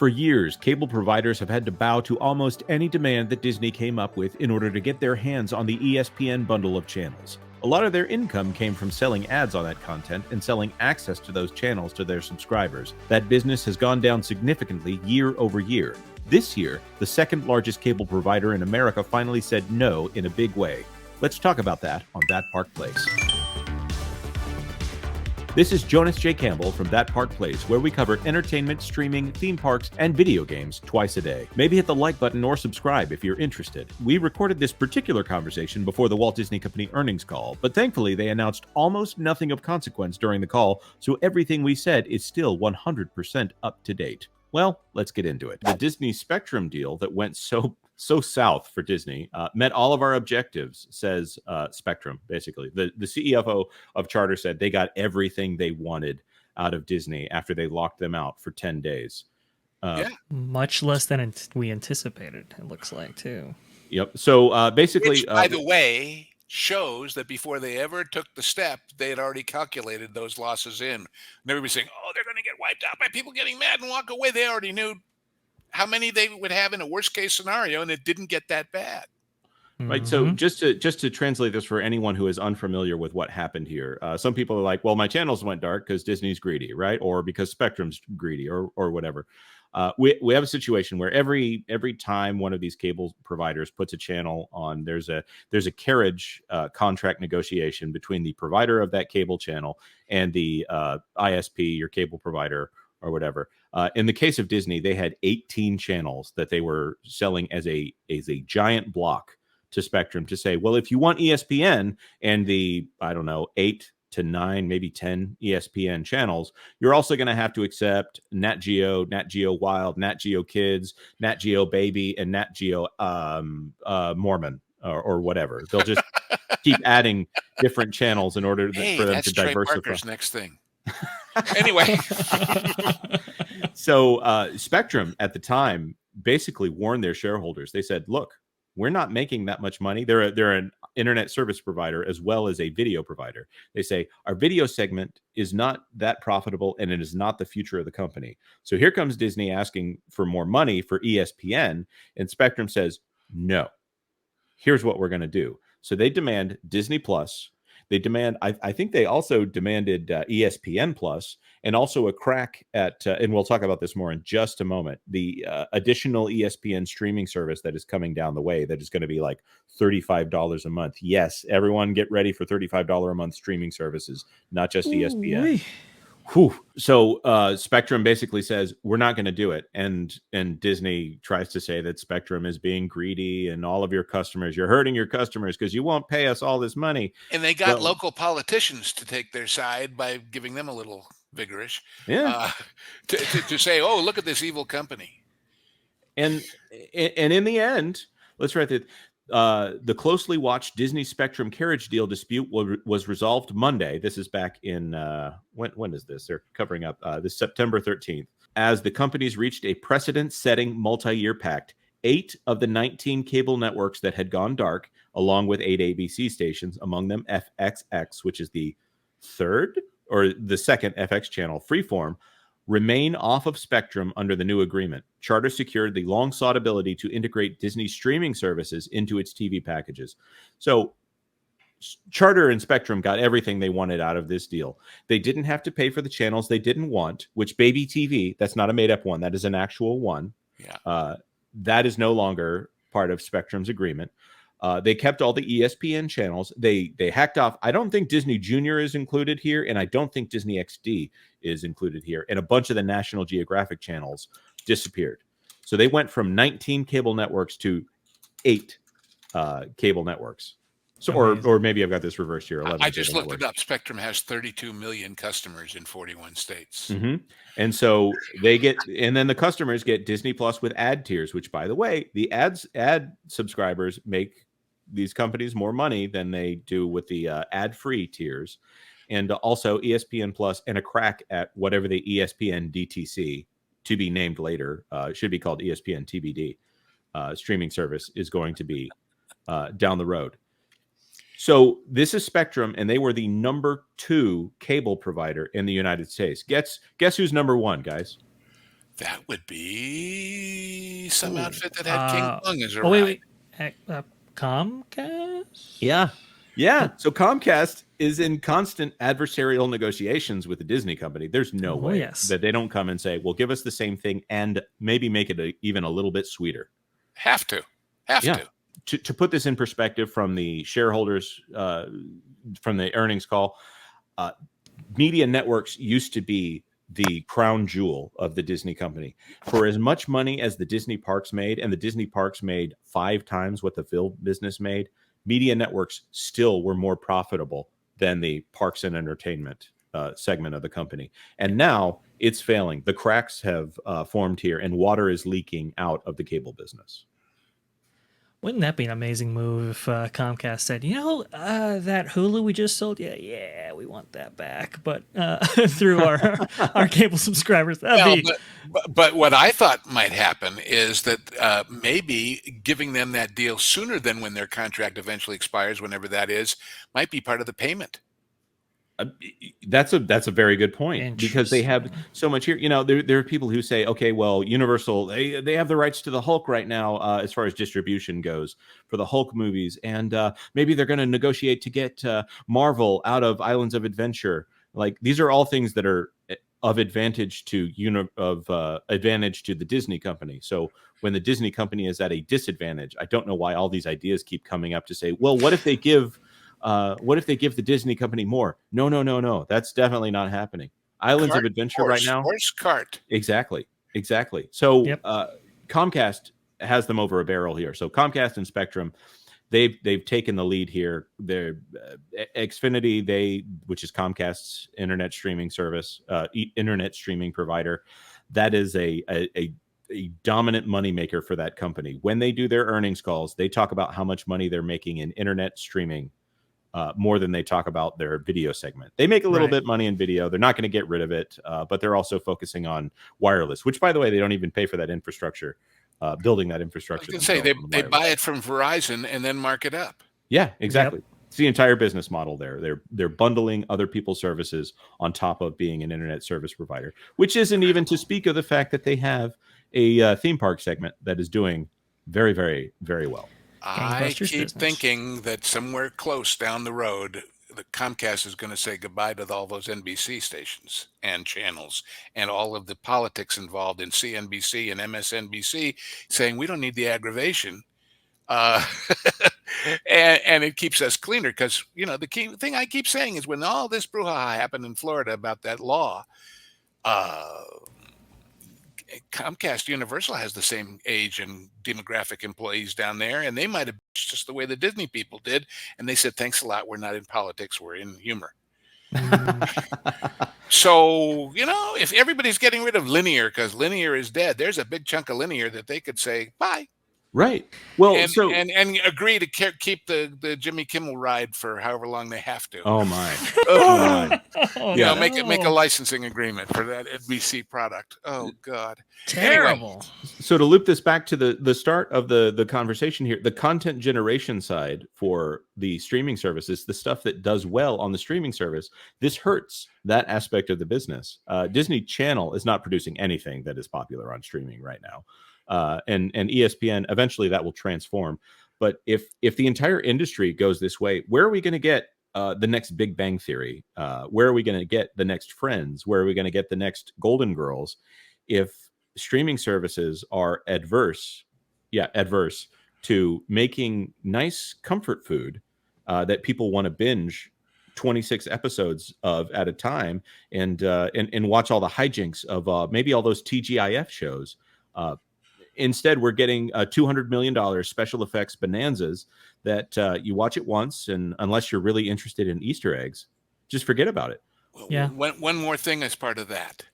For years, cable providers have had to bow to almost any demand that Disney came up with in order to get their hands on the ESPN bundle of channels. A lot of their income came from selling ads on that content and selling access to those channels to their subscribers. That business has gone down significantly year over year. This year, the second largest cable provider in America finally said no in a big way. Let's talk about that on That Park Place. This is Jonas J. Campbell from That Park Place, where we cover entertainment, streaming, theme parks, and video games twice a day. Maybe hit the like button or subscribe if you're interested. We recorded this particular conversation before the Walt Disney Company earnings call, but thankfully they announced almost nothing of consequence during the call, so everything we said is still 100% up to date. Well, let's get into it. The Disney Spectrum deal that went so south for Disney met all of our objectives, says Spectrum, basically. The CEO of Charter said they got everything they wanted out of Disney after they locked them out for 10 days. Much less than we anticipated, it looks like, too. Yep. So basically... Which, by the way, shows that before they ever took the step, they had already calculated those losses in. And everybody's saying, oh, they're going to get wiped out by people getting mad and walk away. They already knew how many they would have in a worst case scenario, and it didn't get that bad. Right. So just to translate this for anyone who is unfamiliar with what happened here, some people are like, well, my channels went dark because Disney's greedy, right? Or because Spectrum's greedy or whatever. We have a situation where every time one of these cable providers puts a channel on, there's a carriage contract negotiation between the provider of that cable channel and the ISP, your cable provider, or whatever. In the case of Disney, they had 18 channels that they were selling as a giant block to Spectrum to say, well, if you want ESPN and the, 8 to 9, maybe 10 ESPN channels, you're also going to have to accept Nat Geo, Nat Geo Wild, Nat Geo Kids, Nat Geo Baby, and Nat Geo Mormon or whatever. They'll just keep adding different channels in order for them to diversify. Parker's next thing. Anyway. So Spectrum at the time basically warned their shareholders. They said, look, we're not making that much money. They're an internet service provider as well as a video provider. They say our video segment is not that profitable and it is not the future of the company. So here comes Disney asking for more money for ESPN, and Spectrum says, no, here's what we're going to do. So they demand Disney Plus. They demand, I think they also demanded ESPN Plus and also a crack at, and we'll talk about this more in just a moment, the additional ESPN streaming service that is coming down the way that is going to be like $35 a month. Yes, everyone get ready for $35 a month streaming services, not just ESPN. Whew. So Spectrum basically says we're not going to do it, and Disney tries to say that Spectrum is being greedy and all of your customers, you're hurting your customers because you won't pay us all this money. And they got local politicians to take their side by giving them a little vigorish, to say, oh, look at this evil company. And in the end, let's write that. The closely watched Disney Spectrum carriage deal dispute was resolved Monday. This is back in, when is this? They're covering up this September 13th. As the companies reached a precedent-setting multi-year pact, 8 of the 19 cable networks that had gone dark, along with 8 ABC stations, among them FXX, which is the second FX channel, Freeform, remain off of Spectrum under the new agreement. Charter secured the long-sought ability to integrate Disney streaming services into its TV packages. So Charter and Spectrum got everything they wanted out of this deal. They didn't have to pay for the channels they didn't want, which Baby TV, that's not a made-up one, that is an actual one. Yeah. That is no longer part of Spectrum's agreement. They kept all the ESPN channels. They hacked off. I don't think Disney Junior is included here, and I don't think Disney XD is included here. And a bunch of the National Geographic channels disappeared. So they went from 19 cable networks to 8 cable networks. So, or maybe I've got this reversed here. 11 I just looked it up. Spectrum has 32 million customers in 41 states. Mm-hmm. And so they get, and then the customers get Disney Plus with ad tiers, which, by the way, the ad subscribers make these companies more money than they do with the ad-free tiers, and also ESPN Plus and a crack at whatever the ESPN DTC, to be named later, should be called ESPN TBD streaming service, is going to be down the road. So this is Spectrum, and they were the number 2 cable provider in the United States. Guess who's number 1, guys? That would be some Ooh, outfit that had King Kong as a oh wait, ride. wait, Comcast. Yeah. So Comcast is in constant adversarial negotiations with the Disney company. There's no Oh, way yes. that they don't come and say, well, give us the same thing and maybe make it even a little bit sweeter. Have to. Have Yeah. to. To put this in perspective from the shareholders, from the earnings call, media networks used to be the crown jewel of the Disney company. For as much money as the Disney parks made, and the Disney parks made 5 times what the film business made, media networks still were more profitable than the parks and entertainment segment of the company. And now it's failing. The cracks have formed here, and water is leaking out of the cable business. Wouldn't that be an amazing move if Comcast said, that Hulu we just sold? Yeah, we want that back, but through our cable subscribers. That'd be But what I thought might happen is that maybe giving them that deal sooner than when their contract eventually expires, whenever that is, might be part of the payment. That's a very good point, because they have so much here. There are people who say, okay, well, Universal, they have the rights to the Hulk right now, as far as distribution goes for the Hulk movies, and maybe they're going to negotiate to get Marvel out of Islands of Adventure. Like, these are all things that are of advantage to advantage to the Disney company. So when the Disney company is at a disadvantage, I don't know why all these ideas keep coming up to say, well, what if they give the Disney company more? No. That's definitely not happening. Islands of Adventure right now. Horse cart. Exactly. So Yep. Comcast has them over a barrel here. So Comcast and Spectrum, they've taken the lead here. They're Xfinity, which is Comcast's internet streaming service, internet streaming provider. That is a dominant moneymaker for that company. When they do their earnings calls, they talk about how much money they're making in internet streaming, more than they talk about their video segment. They make a little bit money in video. They're not going to get rid of it, but they're also focusing on wireless, which, by the way, they don't even pay for that infrastructure, building that I infrastructure. was going to say they buy it from Verizon and then mark it up. Yeah, exactly. It's the entire business model there. They're bundling other people's services on top of being an internet service provider, which isn't even to speak of the fact that they have a theme park segment that is doing very, very, very well. I keep thinking that somewhere close down the road, the Comcast is going to say goodbye to all those NBC stations and channels and all of the politics involved in CNBC and MSNBC, saying we don't need the aggravation. And it keeps us cleaner, because, the key thing I keep saying is, when all this brouhaha happened in Florida about that law, Comcast Universal has the same age and demographic employees down there, and they might have just the way the Disney people did, and they said, thanks a lot, we're not in politics, we're in humor. So, if everybody's getting rid of linear because linear is dead, there's a big chunk of linear that they could say bye. Right. Well, and agree to keep the Jimmy Kimmel ride for however long they have to. Oh my! Make a licensing agreement for that NBC product. Oh God, terrible. Anyway. So to loop this back to the start of the conversation here, the content generation side for the streaming services, the stuff that does well on the streaming service, this hurts that aspect of the business. Disney Channel is not producing anything that is popular on streaming right now. And ESPN, eventually that will transform. But if the entire industry goes this way, where are we going to get the next Big Bang Theory? Where are we going to get the next Friends? Where are we going to get the next Golden Girls? If streaming services are adverse to making nice comfort food that people want to binge 26 episodes of at a time, and watch all the hijinks of maybe all those TGIF shows. Instead, we're getting $200 million special effects bonanzas that you watch it once, and unless you're really interested in Easter eggs, just forget about it. Yeah. One more thing as part of that.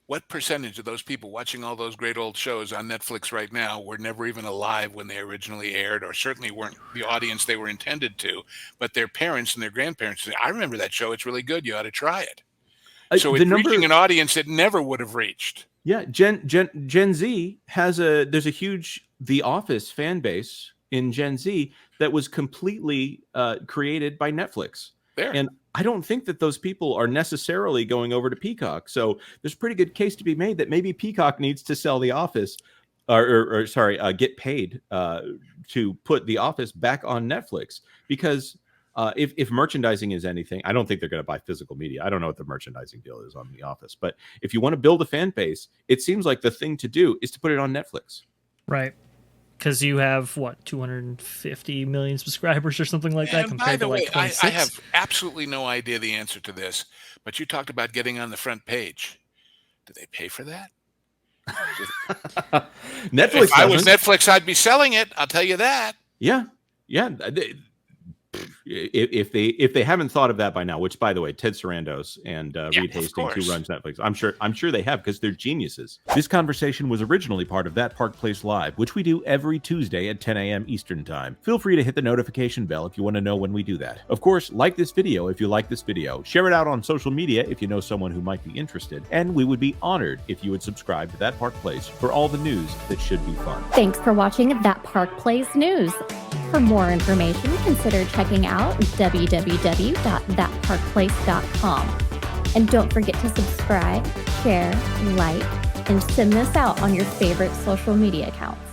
What percentage of those people watching all those great old shows on Netflix right now were never even alive when they originally aired, or certainly weren't the audience they were intended to, but their parents and their grandparents say, I remember that show, it's really good, you ought to try it. So it's reaching an audience it never would have reached. Yeah, Gen Z there's a huge The Office fan base in Gen Z that was completely created by Netflix. There. And I don't think that those people are necessarily going over to Peacock. So there's a pretty good case to be made that maybe Peacock needs to sell The Office, or get paid to put The Office back on Netflix. Because if merchandising is anything, I don't think they're going to buy physical media. I don't know what the merchandising deal is on The Office. But if you want to build a fan base, it seems like the thing to do is to put it on Netflix. Right. Because you have, 250 million subscribers or something like that And by compared the to way, like 26? I have absolutely no idea the answer to this, but you talked about getting on the front page. Do they pay for that? Netflix If I was doesn't. Netflix, I'd be selling it. I'll tell you that. Yeah. If they haven't thought of that by now, which by the way, Ted Sarandos and Reed of Hastings, who course. runs Netflix, I'm sure they have, because they're geniuses. This conversation was originally part of That Park Place Live, which we do every Tuesday at 10 a.m. Eastern Time. Feel free to hit the notification bell if you want to know when we do that. Of course, like this video if you like this video, share it out on social media if you know someone who might be interested, and we would be honored if you would subscribe to That Park Place for all the news that should be fun. Thanks for watching That Park Place News. For more information, consider checking out www.thatparkplace.com. And don't forget to subscribe, share, like, and send this out on your favorite social media accounts.